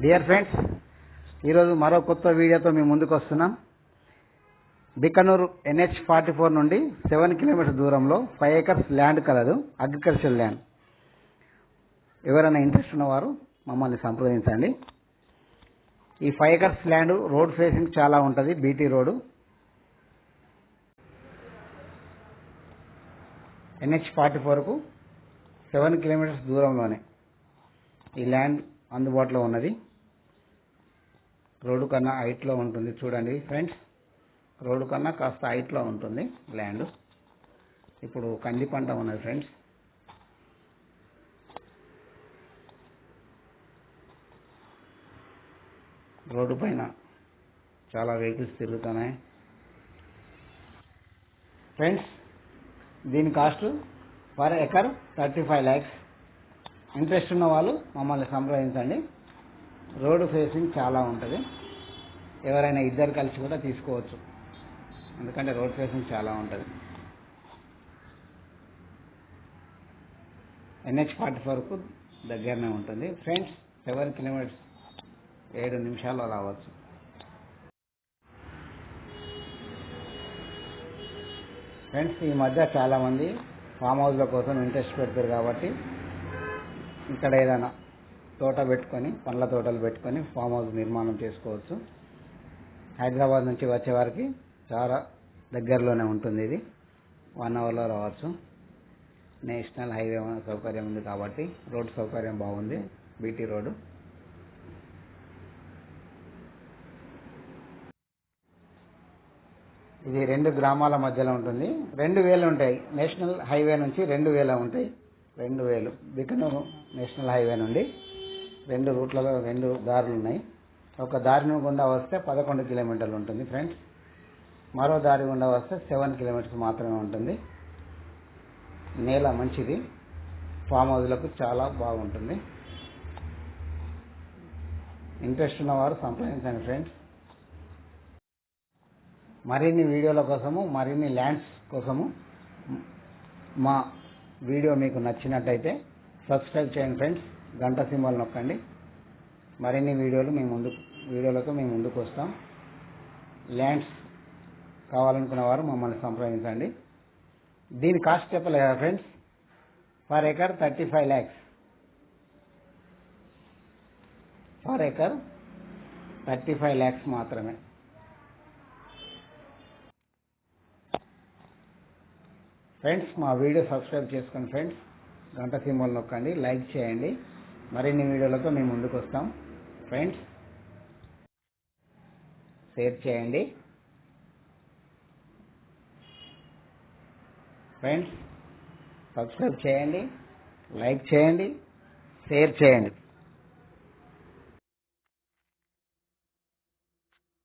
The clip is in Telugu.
డియర్ ఫ్రెండ్స్, ఈరోజు మరో కొత్త వీడియోతో మీ ముందుకు వస్తున్నాం. బికనూరు NH44 నుండి 7 కిలోమీటర్స్ దూరంలో 5 acres ల్యాండ్ కలదు, అగ్రికల్చర్ ల్యాండ్. ఎవరైనా ఇంట్రెస్ట్ ఉన్నవారు మమ్మల్ని సంప్రదించండి. ఈ 5 acres ల్యాండ్ రోడ్ ఫేసింగ్ చాలా ఉంటుంది, బీటీ రోడ్. NH44కు 7 కిలోమీటర్స్ దూరంలోనే ఈ ల్యాండ్ అందుబాటులో ఉన్నది. రోడ్డు కన్నా హైట్లో ఉంటుంది. చూడండి ఫ్రెండ్స్, రోడ్డు కన్నా కాస్త హైట్లో ఉంటుంది ల్యాండ్. ఇప్పుడు కంది పంట ఉన్నది ఫ్రెండ్స్. రోడ్డు పైన చాలా వెహికల్స్ తిరుగుతున్నాయి ఫ్రెండ్స్. దీని cost per acre 35 lakhs. Interest ఉన్న వాళ్ళు మమ్మల్ని సంప్రదించండి. రోడ్డు ఫేసింగ్ చాలా ఉంటుంది. ఎవరైనా ఇద్దరు కలిసి కూడా తీసుకోవచ్చు, ఎందుకంటే రోడ్ ఫేసింగ్ చాలా ఉంటుంది. NH44కు దగ్గరనే ఉంటుంది ఫ్రెండ్స్. 7 కిలోమీటర్స్ 7 నిమిషాల్లో రావచ్చు. ఫ్రెండ్స్, ఈ మధ్య చాలామంది ఫామ్ హౌస్ల కోసం ఇంట్రెస్ట్ పెడతారు కాబట్టి ఇక్కడ ఏదైనా తోట పెట్టుకొని, పండ్ల తోటలు పెట్టుకొని ఫామ్ హౌస్ నిర్మాణం చేసుకోవచ్చు. హైదరాబాద్ నుంచి వచ్చే వారికి చాలా దగ్గరలోనే ఉంటుంది. ఇది 1 అవర్లో రావచ్చు. నేషనల్ హైవే సౌకర్యం ఉంది కాబట్టి రోడ్ సౌకర్యం బాగుంది, బీటీ రోడ్డు. ఇది 2 గ్రామాల మధ్యలో ఉంటుంది. 2000 ఉంటాయి. నేషనల్ హైవే నుంచి 2000 ఉంటాయి. 2000 బికనూరు నేషనల్ హైవే నుండి 2 రూట్లలో 2 దారులు ఉన్నాయి. ఒక దారి గుండా వస్తే 11 కిలోమీటర్లు ఉంటుంది ఫ్రెండ్స్. మరో దారి గుండా వస్తే 7 కిలోమీటర్స్ మాత్రమే ఉంటుంది. నేల మంచిది, ఫామ్ హౌస్లకు చాలా బాగుంటుంది. ఇంట్రెస్ట్ ఉన్నవారు సంప్రదించండి ఫ్రెండ్స్. మరిన్ని వీడియోల కోసము, మరిన్ని ల్యాండ్స్ కోసము మా వీడియో మీకు నచ్చినట్టయితే సబ్స్క్రైబ్ చేయండి ఫ్రెండ్స్. గంట సింబల్ నొక్కండి. మరిన్ని వీడియోలతో మేము ముందుకు వస్తాం. ల్యాండ్స్ కావాలనుకున్న వారు మమ్మల్ని సంప్రదించండి. దీని కాస్ట్ చెప్పలేదు friends. Per acre 35 lakhs. Per acre 35 lakhs మాత్రమే. ఫ్రెండ్స్, మా వీడియో సబ్స్క్రైబ్ చేసుకోండి ఫ్రెండ్స్. గంట సింబల్ నొక్కండి, లైక్ చేయండి. మరిన్ని వీడియోలతో మేము ముందుకు వస్తాం ఫ్రెండ్స్. షేర్ చేయండి ఫ్రెండ్స్. సబ్స్క్రైబ్ చేయండి, లైక్ చేయండి, షేర్ చేయండి.